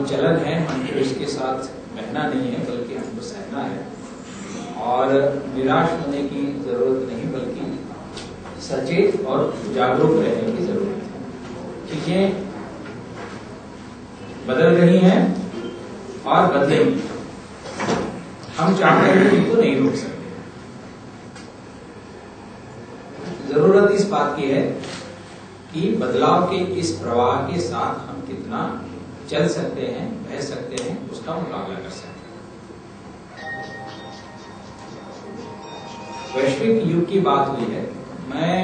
जो चलन है हमको उसके साथ बहना नहीं है, बल्कि हमको सहना है, और निराश होने की जरूरत नहीं, बल्कि सचेत और जागरूक रहने की जरूरत है। चीजें बदल रही हैं और बदलेंगी, हम चाहते हुए इनको नहीं रोक सकते। जरूरत इस बात की है कि बदलाव के इस प्रवाह के साथ हम कितना चल सकते हैं, बह सकते हैं, उसका मुकाबला कर सकते हैं। वैश्विक युग की बात हुई है। मैं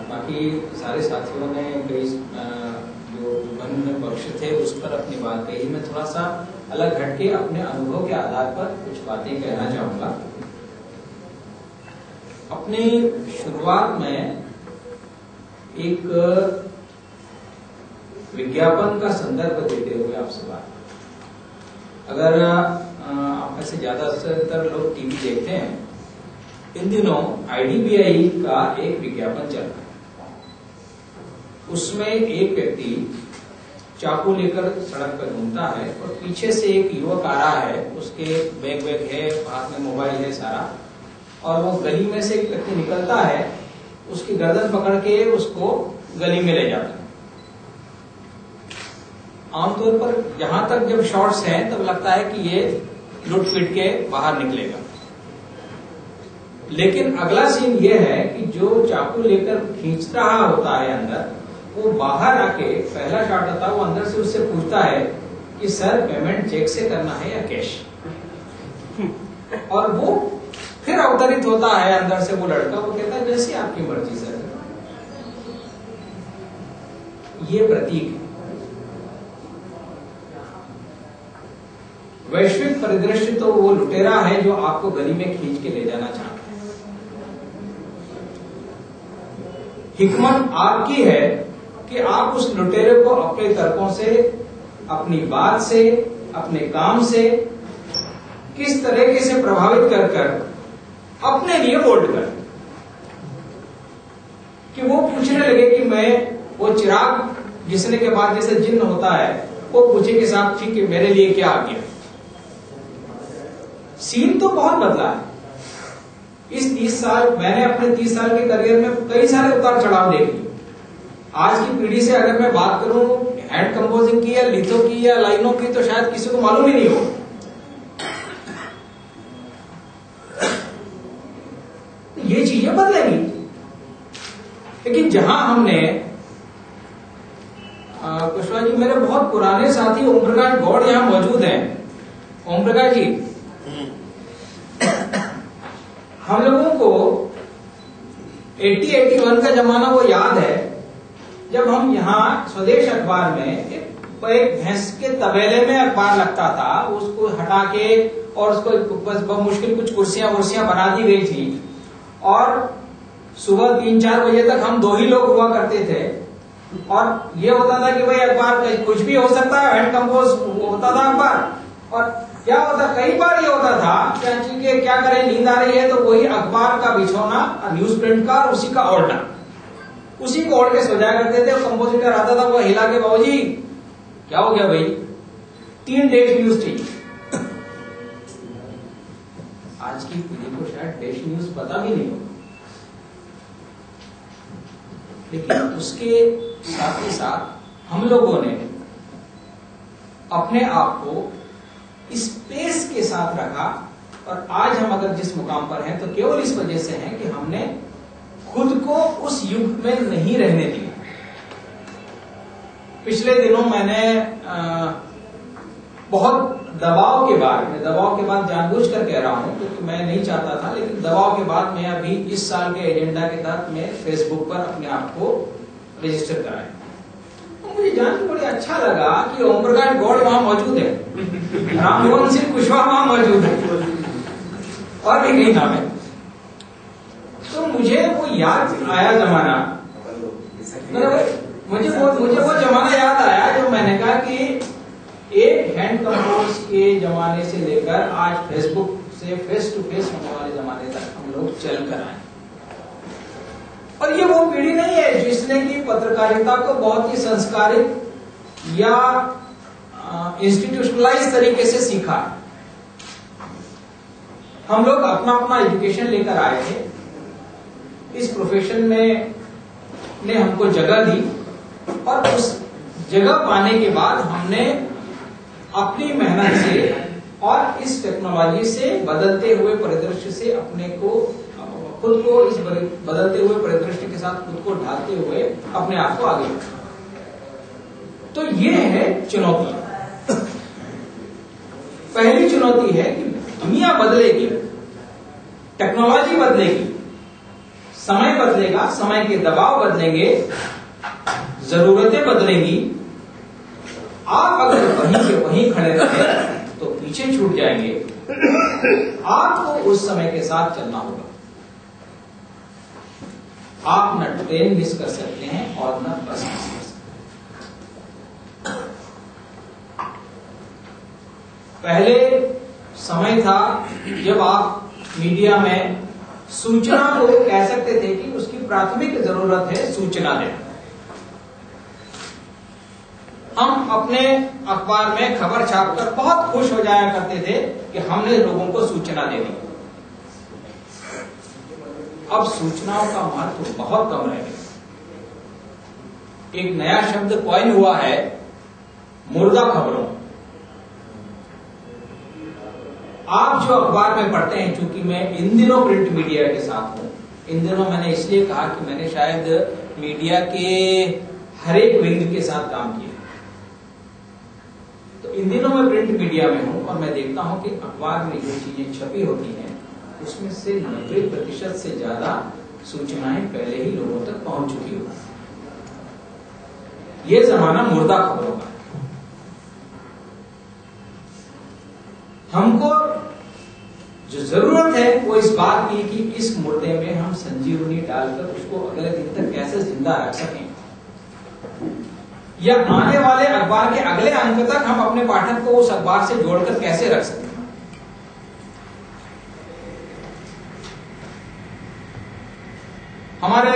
बाकी सारे साथियों ने कई जो विभिन्न पक्ष थे उस पर अपनी बात कही, मैं थोड़ा सा अलग हटके अपने अनुभव के आधार पर कुछ बातें कहना चाहूंगा। अपनी शुरुआत में एक विज्ञापन का संदर्भ देते हुए आपसे बात, अगर आप में से ज्यादातर लोग टीवी देखते हैं, इन दिनों IDBI का एक विज्ञापन चल रहा है। उसमें एक व्यक्ति चाकू लेकर सड़क पर घूमता है और पीछे से एक युवक आ रहा है, उसके बैग है, हाथ में मोबाइल है सारा, और वो गली में से एक व्यक्ति निकलता है, उसकी गर्दन पकड़ के उसको गली में ले जाता है। आमतौर पर जहां तक जब शॉट्स हैं तब लगता है कि ये लुट पीट के बाहर निकलेगा, लेकिन अगला सीन ये है कि जो चाकू लेकर खींच रहा होता है अंदर, वो बाहर आके पहला शॉट आता है, वो अंदर से उससे पूछता है कि सर पेमेंट चेक से करना है या कैश, और वो फिर अवतरित होता है अंदर से वो लड़का, वो कहता है जैसी आपकी मर्जी सर। ये प्रतीक है। वैश्विक परिदृश्य तो वो लुटेरा है जो आपको गली में खींच के ले जाना चाहता है। हिकमत आपकी है कि आप उस लुटेरे को अपने तर्कों से, अपनी बात से, अपने काम से किस तरीके से प्रभावित कर कर अपने लिए वोट कर, कि वो पूछने लगे कि मैं वो चिराग घिसने के बाद जैसे जिन्न होता है, वो पूछे कि साहब ठीक है मेरे लिए क्या आ गया। सीन तो बहुत बदला है इस 30 साल, मैंने अपने 30 साल के करियर में कई सारे उतार चढ़ाव देख लिए। आज की पीढ़ी से अगर मैं बात करूं हैंड कंपोजिंग की या लिथो की या लाइनों की, तो शायद किसी को मालूम ही नहीं हो। ये चीजें बदलेंगी, लेकिन जहां हमने कुशवाहा जी, मेरे बहुत पुराने साथी ओम प्रकाश गौड़ यहां मौजूद हैं। ओम प्रकाश जी, हम लोगों को 80-81 का जमाना वो याद है जब हम यहाँ स्वदेश अखबार में एक भैंस के तबेले में अखबार लगता था, उसको हटा के और उसको बस मुश्किल कुछ कुर्सियां बना दी गई थी, और सुबह 3-4 बजे तक हम 2 ही लोग हुआ करते थे, और ये होता था कि भाई अखबार कुछ भी हो सकता है, हैंड कंपोज होता था अखबार। और क्या होता, कई बार ये होता था कि क्या करें, नींद आ रही है तो वही अखबार का बिछौना, न्यूज प्रिंट का, उसी का ओढ़ना, उसी को ओढ़ के सो जाया करते थे। कंपोजिटर आता था, वो हिला के, बाबूजी क्या हो गया भाई, 3 डेश न्यूज थी। आज की पीढ़ी को शायद डेश न्यूज पता भी नहीं होगा, लेकिन उसके साथ ही साथ हम लोगों ने अपने आप को स्पेस के साथ रखा, और आज हम अगर जिस मुकाम पर हैं तो केवल इस वजह से हैं कि हमने खुद को उस युग में नहीं रहने दिया। पिछले दिनों मैंने बहुत दबाव के बाद जानबूझ कर कह रहा हूं क्योंकि मैं नहीं चाहता था, लेकिन दबाव के बाद मैं अभी इस साल के एजेंडा के तहत मैं फेसबुक पर अपने आप को रजिस्टर कराया। मुझे जान के बड़े अच्छा लगा कि ओम प्रकाश गौड़ वहां मौजूद है, राममोहन सिंह कुशवाहा वहां मौजूद है, और भी कई नाम है। तो मुझे वो याद आया जमाना, मुझे वो जमाना याद आया जब मैंने कहा कि एक हैंड कंपोज के जमाने से लेकर आज फेसबुक से फेस टू फेस होने वाले जमाने तक हम लोग चल कर आए। और ये वो पीढ़ी नहीं है जिसने की पत्रकारिता को बहुत ही संस्कारित या इंस्टीट्यूशनलाइज तरीके से सीखा। हम लोग अपना अपना एजुकेशन लेकर आए थे, इस प्रोफेशन में ने हमको जगह दी, और उस जगह पाने के बाद हमने अपनी मेहनत से और इस टेक्नोलॉजी से, बदलते हुए परिदृश्य से अपने को, खुद को इस बदलते हुए परिदृश्य के साथ खुद को ढालते हुए अपने आप को आगे बढ़ा। तो ये है चुनौती। पहली चुनौती है कि दुनिया बदलेगी, टेक्नोलॉजी बदलेगी, समय बदलेगा, समय के दबाव बदलेंगे, जरूरतें बदलेंगी। आप अगर वहीं के वहीं खड़े रहे तो पीछे छूट जाएंगे। आपको उस समय के साथ चलना होगा। आप न ट्रेन मिस कर सकते हैं और न बस मिस कर सकते हैं। पहले समय था जब आप मीडिया में सूचना को कह सकते थे कि उसकी प्राथमिक जरूरत है सूचना देना। हम अपने अखबार में खबर छापकर बहुत खुश हो जाया करते थे कि हमने लोगों को सूचना दे दी। अब सूचनाओं का महत्व बहुत कम रह गया। एक नया शब्द कॉइन हुआ है, मुर्दा खबरों। आप जो अखबार में पढ़ते हैं, चूंकि मैं इन दिनों प्रिंट मीडिया के साथ हूं, इन दिनों मैंने इसलिए कहा कि मैंने शायद मीडिया के हर एक विंग के साथ काम किया। तो इन दिनों मैं प्रिंट मीडिया में हूं और मैं देखता हूं कि अखबार में जो चीजें छपी होती हैं उसमें से 90% से ज्यादा सूचनाएं पहले ही लोगों तक पहुंच चुकी होती हैं। यह जमाना मुर्दा खबरों का है। हमको जो जरूरत है वो इस बात की कि इस मुर्दे में हम संजीवनी डालकर उसको अगले दिन तक कैसे जिंदा रख सकें, या आने वाले अखबार के अगले अंक तक हम अपने पाठक को उस अखबार से जोड़कर कैसे रख सकें। हमारे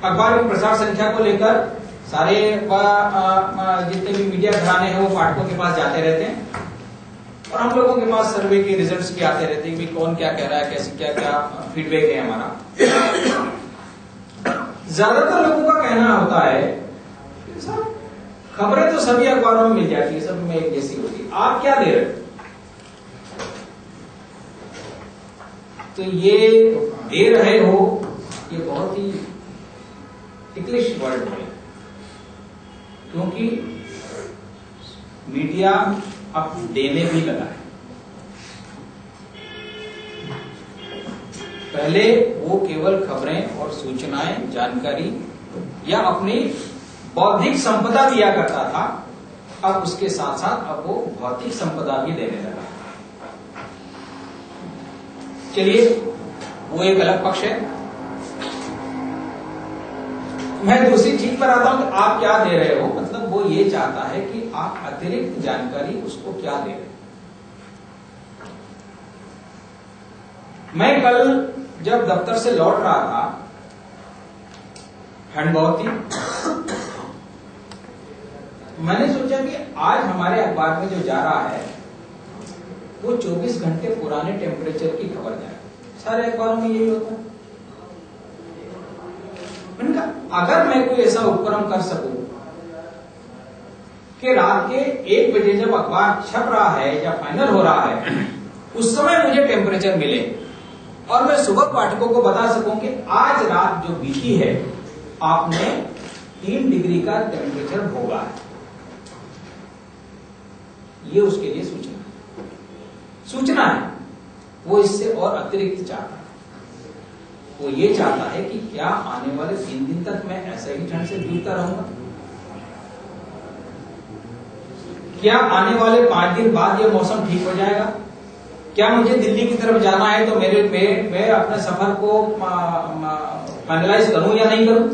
अखबार की प्रसार संख्या को लेकर सारे जितने भी मीडिया घराने हैं वो पाठकों के पास जाते रहते हैं और हम लोगों के पास सर्वे के रिजल्ट्स भी आते रहते हैं कि कौन क्या कह रहा है, कैसे क्या क्या फीडबैक है हमारा। ज्यादातर लोगों का कहना होता है कि साहब खबरें तो सभी अखबारों में मिल जाती है, सब में एक जैसी होती है, आप क्या दे रहे हो। तो ये दे रहे हो, ये बहुत ही इंग्लिश वर्ड है, क्योंकि मीडिया अब देने भी लगा है। पहले वो केवल खबरें और सूचनाएं, जानकारी या अपनी बौद्धिक संपदा दिया करता था, अब उसके साथ साथ अब वो भौतिक संपदा भी देने लगा। चलिए वो एक अलग पक्ष है। मैं दूसरी चीज पर आता हूं कि आप क्या दे रहे हो। मतलब वो ये चाहता है कि आप अतिरिक्त जानकारी उसको क्या दे रहे हो। मैं कल जब दफ्तर से लौट रहा था, ठंड बहुत थी, मैंने सोचा कि आज हमारे अखबार में जो जा रहा है वो 24 घंटे पुराने टेम्परेचर की खबर जाए। सारे अखबारों में यही होता है। मैंने कहा अगर मैं कोई ऐसा उपक्रम कर सकूं कि रात के 1 बजे जब अखबार छप रहा है या फाइनल हो रहा है उस समय मुझे टेम्परेचर मिले और मैं सुबह पाठकों को बता सकूं कि आज रात जो बीती है आपने 3 डिग्री का टेम्परेचर भोगा है, ये उसके लिए सूचना है। वो इससे और अतिरिक्त चाहता है। वो ये चाहता है कि क्या आने वाले 3 दिन तक मैं ऐसा ही ठंड से जूझता रहूंगा, क्या आने वाले 5 दिन बाद ये मौसम ठीक हो जाएगा, क्या मुझे दिल्ली की तरफ जाना है तो मैं अपने सफर को फाइनलाइज करूं या नहीं करूं।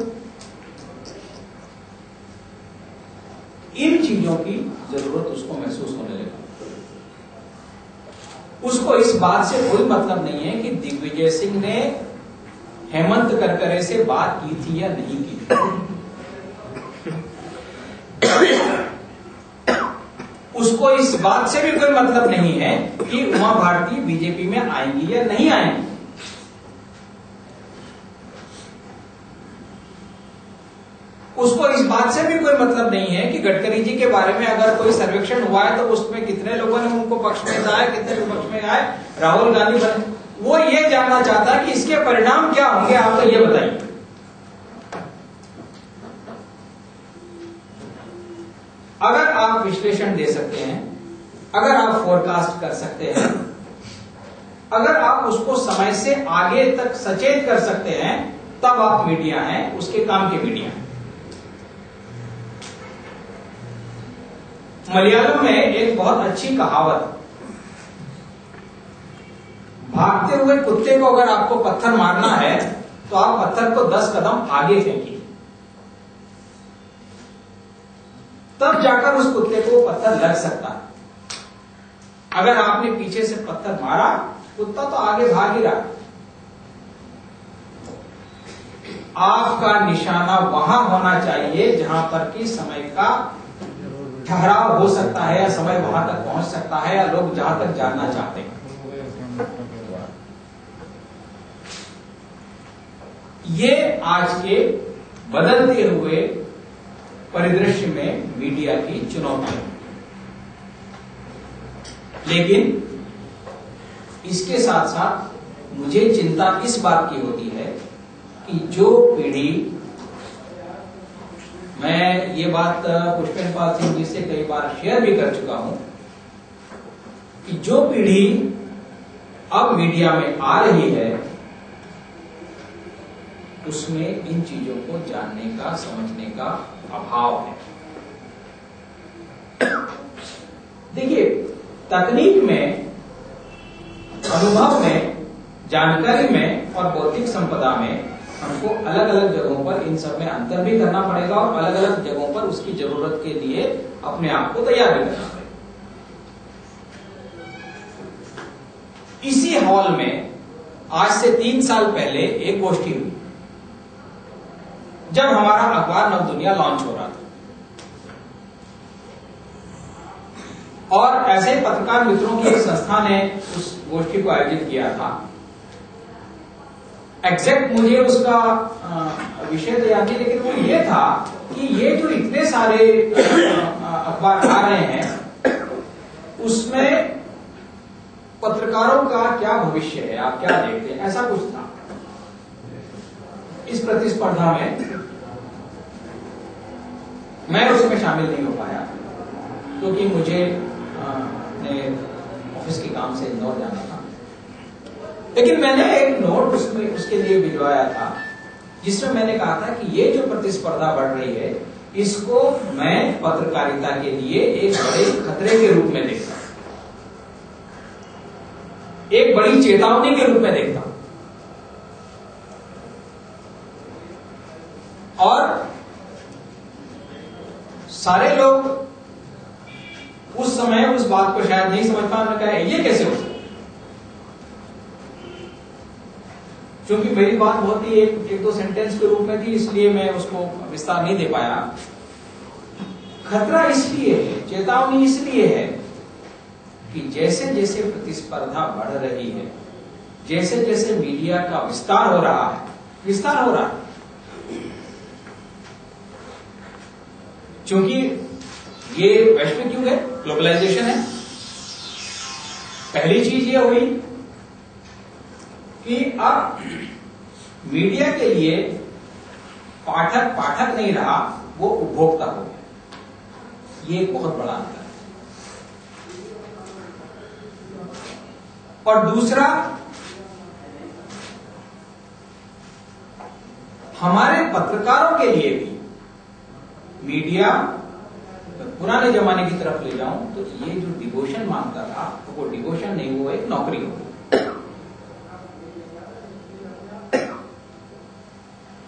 इन चीजों की जरूरत उसको महसूस होने लगा। उसको इस बात से कोई मतलब नहीं है कि दिग्विजय सिंह ने हेमंत करकरे से बात की थी या नहीं की थी। उसको इस बात से भी कोई मतलब नहीं है कि उमा भारती बीजेपी में आएंगी या नहीं आएंगी। उसको इस बात से भी कोई मतलब नहीं है कि गडकरी जी के बारे में अगर कोई सर्वेक्षण हुआ है तो उसमें कितने लोगों ने उनको पक्ष में आए, कितने विपक्ष में आए, राहुल गांधी बने। वो ये जानना चाहता है कि इसके परिणाम क्या होंगे, आप तो ये बताइए। अगर आप विश्लेषण दे सकते हैं, अगर आप फोरकास्ट कर सकते हैं, अगर आप उसको समय से आगे तक सचेत कर सकते हैं, तब आप मीडिया हैं, उसके काम के मीडिया हैं। मलयालम में एक बहुत अच्छी कहावत, भागते हुए कुत्ते को अगर आपको पत्थर मारना है तो आप पत्थर को 10 कदम आगे फेंकिए, तब जाकर उस कुत्ते को पत्थर लग सकता है। अगर आपने पीछे से पत्थर मारा, कुत्ता तो आगे भाग ही रहा। आपका निशाना वहां होना चाहिए जहां पर कि समय का ठहराव हो सकता है, या समय वहां तक पहुंच सकता है, या लोग जहां तक जानना चाहते हैं। ये आज के बदलते हुए परिदृश्य में मीडिया की चुनौती है। लेकिन इसके साथ साथ मुझे चिंता इस बात की होती है कि जो पीढ़ी, मैं ये बात पुष्पेंद्र पाल सिंह जी से कई बार शेयर भी कर चुका हूं, कि जो पीढ़ी अब मीडिया में आ रही है उसमें इन चीजों को जानने का, समझने का अभाव है। देखिए, तकनीक में, अनुभव में, जानकारी में और बौद्धिक संपदा में हमको अलग अलग जगहों पर इन सब में अंतर भी करना पड़ेगा, और अलग अलग जगहों पर उसकी जरूरत के लिए अपने आप को तैयार भी करना पड़ेगा। इसी हॉल में आज से 3 साल पहले एक गोष्ठी हुई, जब हमारा अखबार नवदुनिया लॉन्च हो रहा था, और ऐसे पत्रकार मित्रों की एक संस्था ने उस गोष्ठी को आयोजित किया था। एग्जैक्ट मुझे उसका विषय तो याद नहीं, लेकिन वो ये था कि ये जो इतने सारे अखबार आ रहे हैं, उसमें पत्रकारों का क्या भविष्य है, आप क्या देखते हैं, ऐसा कुछ था। इस प्रतिस्पर्धा में मैं उसमें शामिल नहीं हो पाया, क्योंकि मुझे अपने ऑफिस के काम से इंदौर जाना था। लेकिन मैंने एक नोट उसमें उसके लिए भिजवाया था, जिसमें मैंने कहा था कि ये जो प्रतिस्पर्धा बढ़ रही है, इसको मैं पत्रकारिता के लिए एक बड़े खतरे के रूप में देखता हूं, एक बड़ी चेतावनी के रूप में देखता हूं। और सारे लोग उस समय उस बात को शायद नहीं समझ पा रहे, कहा ये कैसे हो सकता। क्योंकि मेरी बात बहुत ही एक दो सेंटेंस के रूप में थी, इसलिए मैं उसको विस्तार नहीं दे पाया। खतरा इसलिए है, चेतावनी इसलिए है कि जैसे जैसे प्रतिस्पर्धा बढ़ रही है, जैसे जैसे मीडिया का विस्तार हो रहा है, क्योंकि ये वैश्विक युग है, ग्लोबलाइजेशन है। पहली चीज ये हुई कि अब मीडिया के लिए पाठक नहीं रहा, वो उपभोक्ता हो गया। ये एक बहुत बड़ा अंतर है। और दूसरा, हमारे पत्रकारों के लिए भी मीडिया, पुराने जमाने की तरफ ले जाऊं तो ये जो डिवोशन मांगता था, तो वो डिवोशन नहीं, वो एक नौकरी हो गई।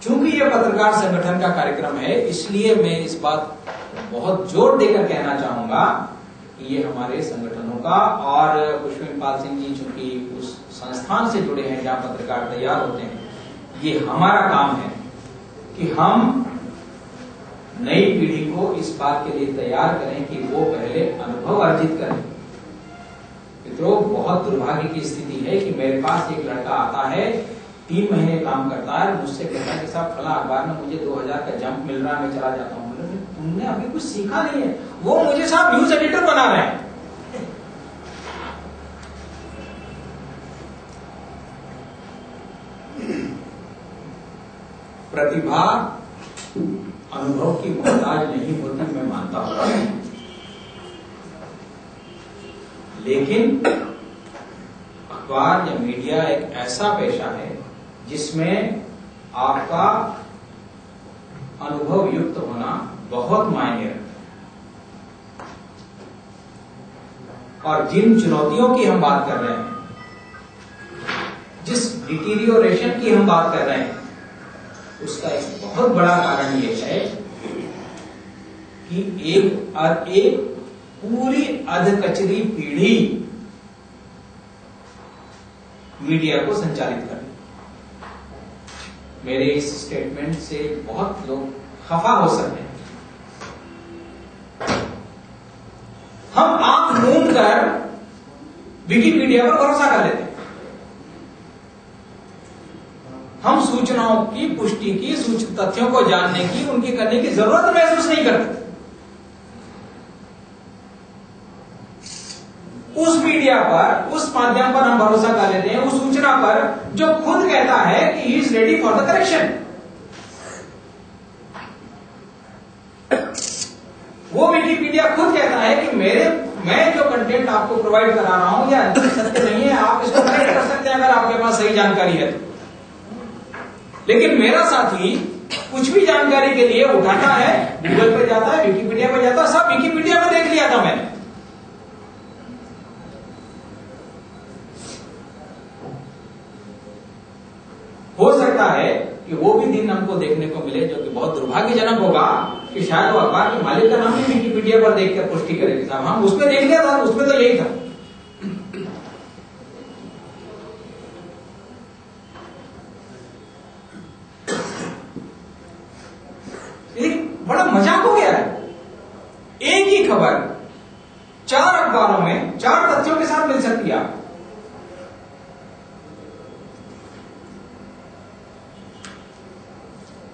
चूंकि ये पत्रकार संगठन का कार्यक्रम है, इसलिए मैं इस बात बहुत जोर देकर कहना चाहूंगा कि ये हमारे संगठनों का, और पुष्पेंद्र पाल सिंह जी चूंकि उस संस्थान से जुड़े हैं जहां पत्रकार तैयार होते हैं, ये हमारा काम है कि हम नई पीढ़ी को इस बात के लिए तैयार करें कि वो पहले अनुभव अर्जित करें। मित्रों, बहुत दुर्भाग्य की स्थिति है कि मेरे पास एक लड़का आता है, 3 महीने काम करता है, मुझसे कहता है कि साहब फला अखबार में मुझे 2000 का जंप मिल रहा है, मैं चला जाता हूँ। तुमने अभी कुछ सीखा नहीं है। वो मुझे साहब न्यूज एडिटर बना रहे हैं। प्रतिभा अनुभव की मोहताज नहीं होती, मैं मानता हूं, लेकिन अखबार या मीडिया एक ऐसा पेशा है जिसमें आपका अनुभव युक्त होना बहुत मायने रखता है। और जिन चुनौतियों की हम बात कर रहे हैं, जिस डिटीरियोरेशन की हम बात कर रहे हैं, उसका एक बहुत बड़ा कारण यह है कि एक पूरी अधकचरी पीढ़ी मीडिया को संचालित कर रही। मेरे इस स्टेटमेंट से बहुत लोग खफा हो सकते हैं। हम आंख मूंद कर विकिपीडिया पर भरोसा कर लेते हैं। हम सूचनाओं की पुष्टि की, तथ्यों को जानने की, उनकी करने की जरूरत महसूस नहीं करते। उस मीडिया पर, उस माध्यम पर हम भरोसा कर लेते हैं, उस सूचना पर जो खुद कहता है कि he is ready for the correction. वो विकिपीडिया खुद कहता है कि मैं जो कंटेंट आपको प्रोवाइड करा रहा हूं या सत्य नहीं है, आप इसको करेक्ट कर सकते हैं अगर आपके पास सही जानकारी है तो। लेकिन मेरा साथी कुछ भी जानकारी के लिए उठाता है, गूगल पे जाता है, विकिपीडिया पे जाता है, सब विकिपीडिया में देख लिया था मैंने। हो सकता है कि वो भी दिन हमको देखने को मिले जो कि बहुत दुर्भाग्यजनक होगा कि शायद वो अखबार के मालिक का नाम भी विकिपीडिया पर देखकर पुष्टि करेगी, साहब हम उसमें देख लिया था, उसमें तो यही था। बड़ा मजाक हो गया है। एक ही खबर 4 अखबारों में 4 तथ्यों के साथ मिल सकती है।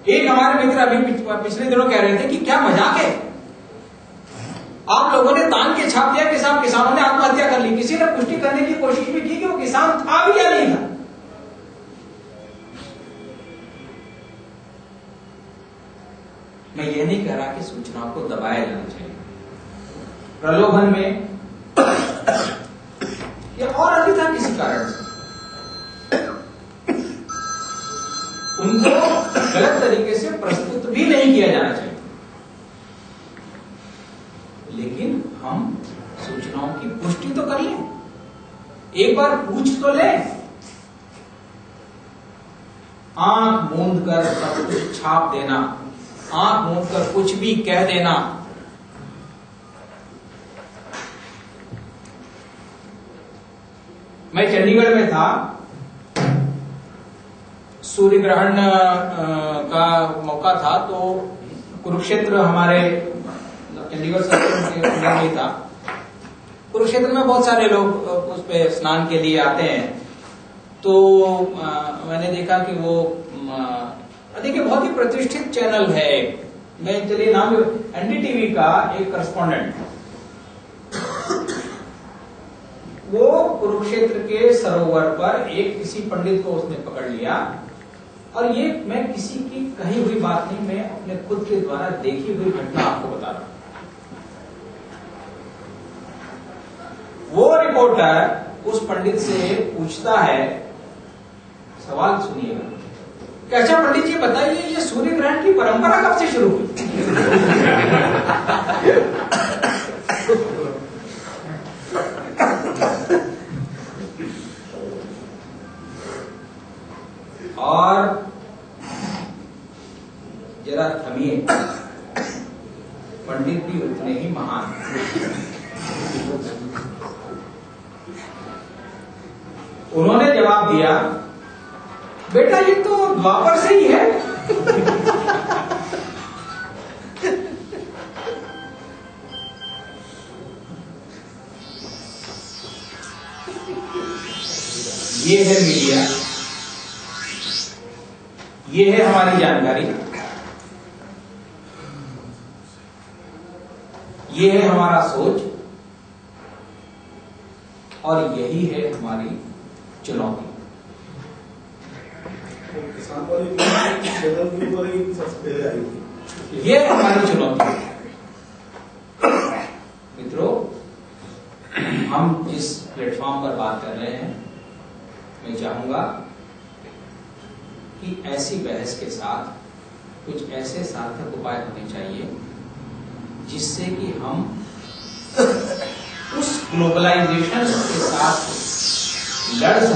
एक हमारे मित्र अभी पिछले दिनों कह रहे थे कि क्या मजाक है, आप लोगों ने तान के छाप दिया कि साहब किसानों ने आत्महत्या कर ली। किसी ने पुष्टि करने की कोशिश भी की कि वो किसान था भी या नहीं था। मैं ये नहीं कह रहा कि सूचनाओं को दबाया जाना चाहिए, प्रलोभन में या और अन्यथा किसी कारण से उनको गलत तरीके से प्रस्तुत भी नहीं किया जाना चाहिए। लेकिन हम सूचनाओं की पुष्टि तो कर लें, एक बार पूछ तो लें। आंख मूंद कर सब कुछ छाप देना, आंख मूंद कर कुछ भी कह देना, मैं चंडीगढ़ में था, सूर्य ग्रहण का मौका था, तो कुरुक्षेत्र हमारे चंडीगढ़ शहर में था। कुरुक्षेत्र में बहुत सारे लोग उस पे स्नान के लिए आते हैं। तो मैंने देखा कि वो देखिए बहुत ही प्रतिष्ठित चैनल है, मैं चलिए नाम एनडीटीवी का एक करस्पॉन्डेंट, वो कुरुक्षेत्र के सरोवर पर एक किसी पंडित को उसने पकड़ लिया। और ये मैं किसी की कही हुई बात नहीं, मैं अपने खुद के द्वारा देखी हुई घटना आपको बता रहा हूं। वो रिपोर्टर उस पंडित से पूछता है, सवाल सुनिएगा, अच्छा पंडित जी बताइए ये सूर्य ग्रहण की परंपरा कब से शुरू हुई? और जरा थमिए, पंडित भी उतने ही महान। उन्होंने जवाब दिया, बेटा ये तो द्वापर से ही है। ये है मीडिया, ये है हमारी जानकारी, ये है हमारा सोच, और यही है हमारी चुनौती। किसान वाली चैनल के ऊपर ही सबसे पहले आई थी। ये हमारी चुनौती है मित्रों। हम जिस प्लेटफॉर्म पर बात कर रहे हैं, मैं चाहूंगा कि ऐसी बहस के साथ कुछ ऐसे सार्थक उपाय होने चाहिए जिससे कि हम उस ग्लोबलाइजेशन के साथ लड़